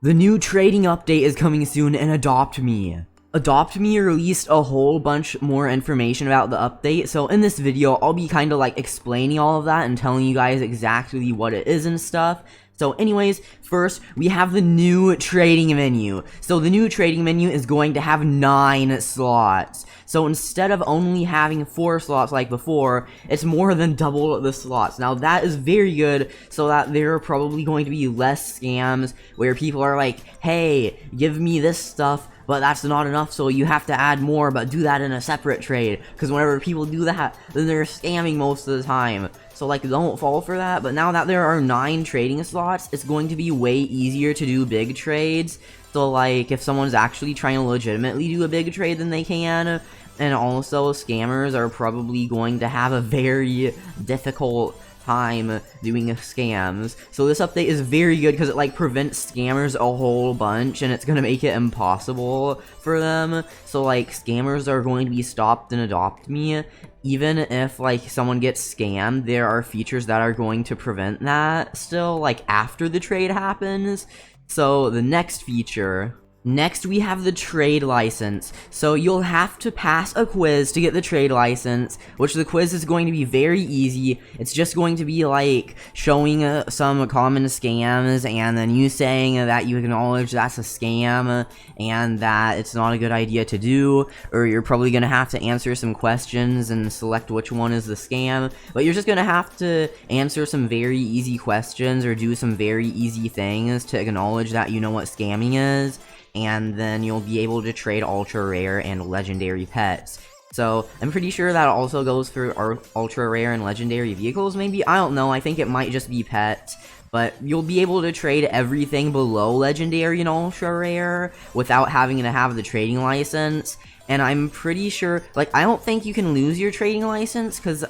The new trading update is coming soon, and Adopt Me. Adopt Me released a whole bunch more information about the update, so in this video, I'll be kind of like explaining all of that and telling you guys exactly what it is and stuff. So anyways, first, we have the new trading menu. So the new trading menu is going to have 9 slots. So instead of only having 4 slots like before, it's more than double the slots. Now that is very good, so that there are probably going to be less scams where people are like, hey, give me this stuff, but that's not enough, so you have to add more, but do that in a separate trade. Because whenever people do that, then they're scamming most of the time. So like, don't fall for that. But now that there are 9 trading slots, it's going to be way easier to do big trades. So like, if someone's actually trying to legitimately do a big trade, then they can. And also, scammers are probably going to have a very difficult time doing scams. So this update is very good because it like prevents scammers a whole bunch, and it's gonna make it impossible for them. So like, scammers are going to be stopped in Adopt Me. Even if like someone gets scammed, there are features that are going to prevent that still, like after the trade happens. So the next feature. Next, we have the trade license. So you'll have to pass a quiz to get the trade license, which the quiz is going to be very easy. It's just going to be like showing some common scams, and then you saying that you acknowledge that's a scam and that it's not a good idea to do, or you're probably going to have to answer some questions and select which one is the scam. But you're just going to have to answer some very easy questions or do some very easy things to acknowledge that you know what scamming is. And then you'll be able to trade ultra rare and legendary pets. So I'm pretty sure that also goes for our ultra rare and legendary vehicles, maybe? I don't know, I think it might just be pets. But you'll be able to trade everything below legendary and ultra rare without having to have the trading license. And I'm pretty sure, like, I don't think you can lose your trading license, because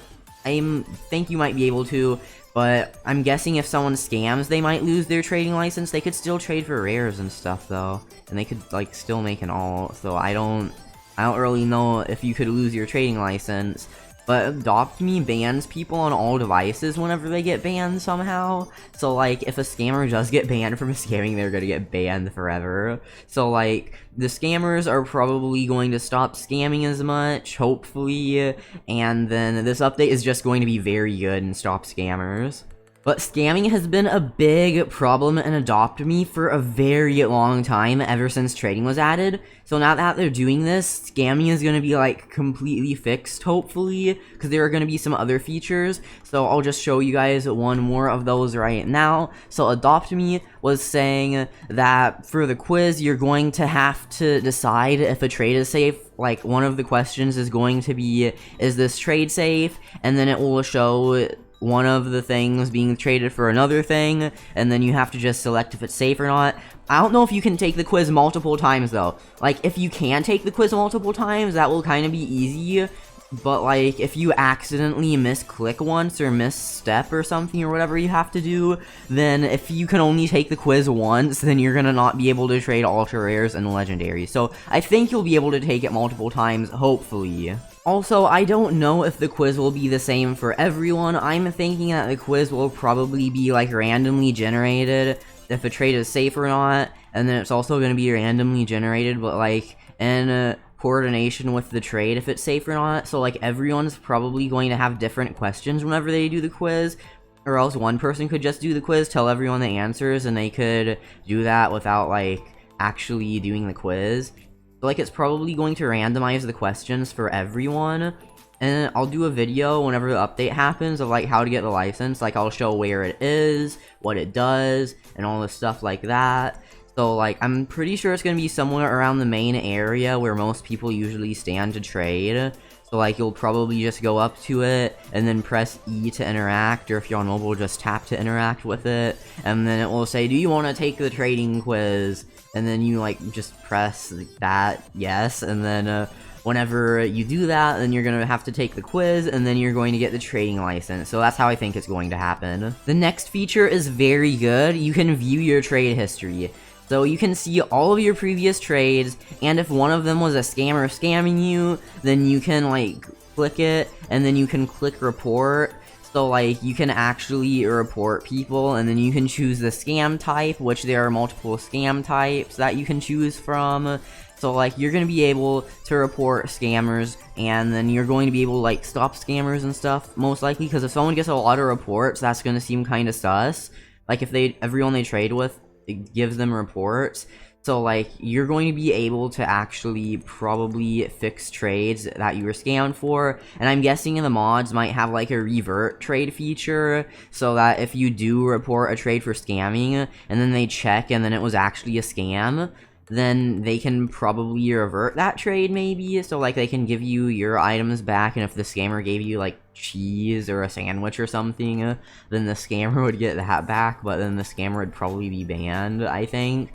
I think you might be able to. But I'm guessing if someone scams, they might lose their trading license. They could still trade for rares and stuff, though. And they could, like, still make an alt. So I don't really know if you could lose your trading license. But Adopt Me bans people on all devices whenever they get banned somehow. So, like, if a scammer does get banned from scamming, they're gonna get banned forever. So, like, the scammers are probably going to stop scamming as much, hopefully. And then this update is just going to be very good and stop scammers. But scamming has been a big problem in Adopt Me for a very long time, ever since trading was added. So now that they're doing this, scamming is going to be like completely fixed, hopefully, because there are going to be some other features. So I'll just show you guys one more of those right now. So Adopt Me was saying that for the quiz, you're going to have to decide if a trade is safe. Like, one of the questions is going to be, is this trade safe? And then it will show one of the things being traded for another thing, and then you have to just select if it's safe or not. I don't know if you can take the quiz multiple times, though. Like, if you can take the quiz multiple times, that will kind of be easy. But, like, if you accidentally misclick once or misstep or something or whatever you have to do, then if you can only take the quiz once, then you're gonna not be able to trade ultra rares and legendaries. So I think you'll be able to take it multiple times, hopefully. Also, I don't know if the quiz will be the same for everyone. I'm thinking that the quiz will probably be, like, randomly generated if a trade is safe or not, and then it's also going to be randomly generated, but, like, in coordination with the trade if it's safe or not. So, like, everyone's probably going to have different questions whenever they do the quiz, or else one person could just do the quiz, tell everyone the answers, and they could do that without, like, actually doing the quiz. Like, it's probably going to randomize the questions for everyone, and I'll do a video whenever the update happens of, like, how to get the license. Like, I'll show where it is, what it does, and all this stuff like that. So, like, I'm pretty sure it's going to be somewhere around the main area where most people usually stand to trade. So, like, you'll probably just go up to it, and then press E to interact, or if you're on mobile, just tap to interact with it, and then it will say, do you want to take the trading quiz? And then you, like, just press that, yes, and then, whenever you do that, then you're gonna have to take the quiz, and then you're going to get the trading license. So that's how I think it's going to happen. The next feature is very good. You can view your trade history. So you can see all of your previous trades, and if one of them was a scammer scamming you, then you can, like, click it, and then you can click report. So, like, you can actually report people, and then you can choose the scam type, which there are multiple scam types that you can choose from. So, like, you're gonna be able to report scammers, and then you're going to be able to, like, stop scammers and stuff, most likely, because if someone gets a lot of reports, that's gonna seem kind of sus. Like, if everyone they trade with, it gives them reports. So, like, you're going to be able to actually probably fix trades that you were scammed for, and I'm guessing the mods might have, like, a revert trade feature, so that if you do report a trade for scamming, and then they check, and then it was actually a scam, then they can probably revert that trade, maybe, so, like, they can give you your items back, and if the scammer gave you, like, cheese or a sandwich or something, then the scammer would get that back, but then the scammer would probably be banned, I think.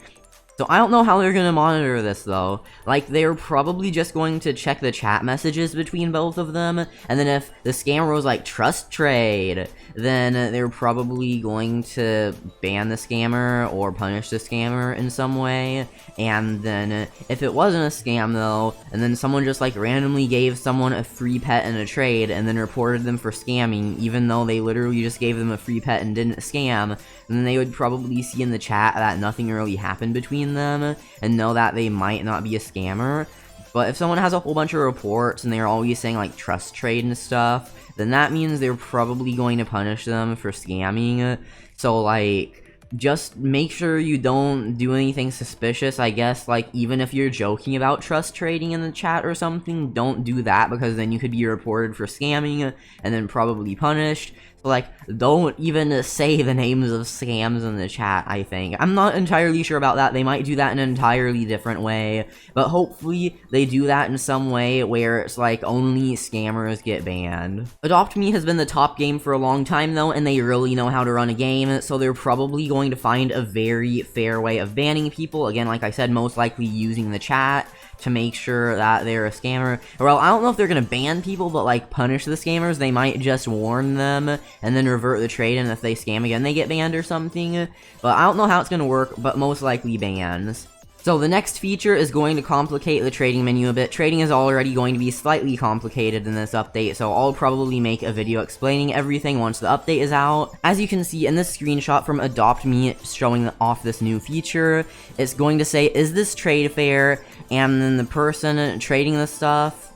So I don't know how they're gonna monitor this, though. Like, they're probably just going to check the chat messages between both of them, and then if the scammer was like, trust trade, then they're probably going to ban the scammer or punish the scammer in some way, and then if it wasn't a scam, though, and then someone just, like, randomly gave someone a free pet in a trade and then reported them for scamming, even though they literally just gave them a free pet and didn't scam, then they would probably see in the chat that nothing really happened between them and know that they might not be a scammer. But if someone has a whole bunch of reports and they're always saying, like, trust trade and stuff, then that means they're probably going to punish them for scamming. So, like, just make sure you don't do anything suspicious, I guess. Like, even if you're joking about trust trading in the chat or something, don't do that, because then you could be reported for scamming and then probably punished. So, like, don't even say the names of scams in the chat, I think. I'm not entirely sure about that. They might do that in an entirely different way, but hopefully they do that in some way where it's like only scammers get banned. Adopt Me has been the top game for a long time, though, and they really know how to run a game, so they're probably going to find a very fair way of banning people. Again, like I said, most likely using the chat to make sure that they're a scammer. Well, I don't know if they're gonna ban people, but, like, punish the scammers. They might just warn them and then revert the trade, and if they scam again, they get banned or something. But I don't know how it's gonna work, but most likely bans. So the next feature is going to complicate the trading menu a bit. Trading is already going to be slightly complicated in this update, so I'll probably make a video explaining everything once the update is out. As you can see in this screenshot from Adopt Me showing off this new feature, it's going to say, is this trade fair? And then the person trading the stuff,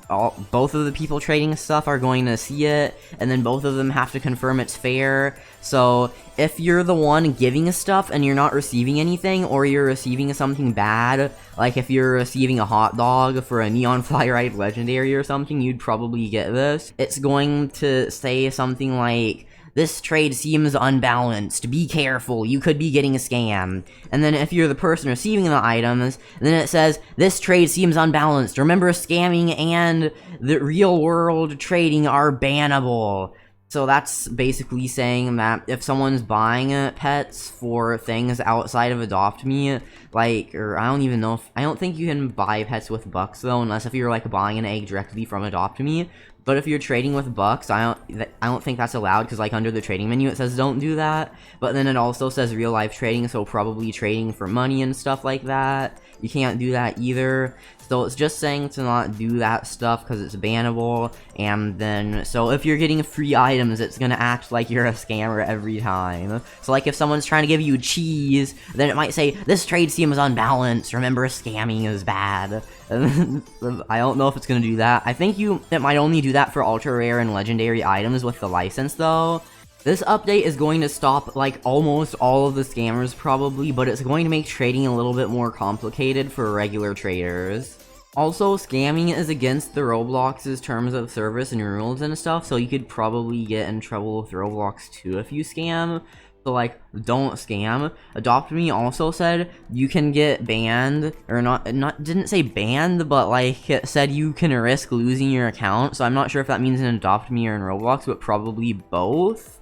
both of the people trading stuff are going to see it, and then both of them have to confirm it's fair. So if you're the one giving stuff and you're not receiving anything, or you're receiving something bad, like if you're receiving a hot dog for a Neon Flyride Legendary or something, you'd probably get this. It's going to say something like, this trade seems unbalanced, be careful, you could be getting a scam. And then if you're the person receiving the items, then it says, this trade seems unbalanced, remember scamming and the real world trading are bannable. So that's basically saying that if someone's buying pets for things outside of Adopt Me, like, or I don't even know if, I don't think you can buy pets with bucks though, unless if you're, like, buying an egg directly from Adopt Me. But if you're trading with bucks, I don't think that's allowed, because, like, under the trading menu it says don't do that. But then it also says real life trading, so probably trading for money and stuff like that. You can't do that either. So it's just saying to not do that stuff because it's bannable. And then, so if you're getting free items, it's gonna act like you're a scammer every time. So, like, if someone's trying to give you cheese, then it might say, this trade seems unbalanced, remember scamming is bad. I don't know if it's gonna do that. I think it might only do that for ultra rare and legendary items with the license, though. This update is going to stop, like, almost all of the scammers probably, but it's going to make trading a little bit more complicated for regular traders. Also, scamming is against the Roblox's terms of service and rules and stuff, so you could probably get in trouble with Roblox too if you scam. So, like, don't scam. Adopt Me also said you can get banned, or didn't say banned, but, like, it said you can risk losing your account, so I'm not sure if that means in Adopt Me or in Roblox, but probably both.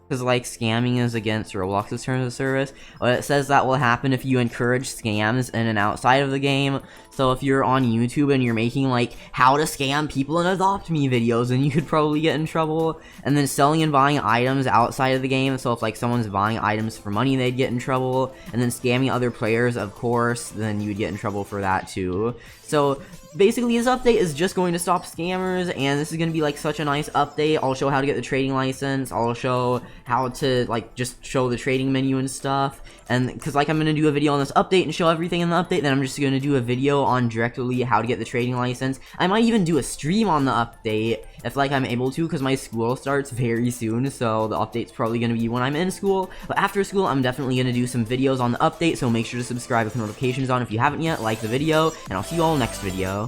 because like scamming is against Roblox's terms of service, but it says that will happen if you encourage scams in and outside of the game. So if you're on YouTube and you're making like how to scam people and adopt me videos, then you could probably get in trouble. And then selling and buying items outside of the game, so if like someone's buying items for money, they'd get in trouble. And then scamming other players, of course, then you'd get in trouble for that too. So basically this update is just going to stop scammers, and this is going to be like such a nice update. I'll show how to get the trading license, I'll show how to like just show the trading menu and stuff, and because like I'm going to do a video on this update and show everything in the update, then I'm just going to do a video on directly how to get the trading license. I might even do a stream on the update if like I'm able to, because my school starts very soon, so the update's probably going to be when I'm in school. But after school I'm definitely going to do some videos on the update, so make sure to subscribe with notifications on if you haven't yet, like the video, and I'll see you all next video.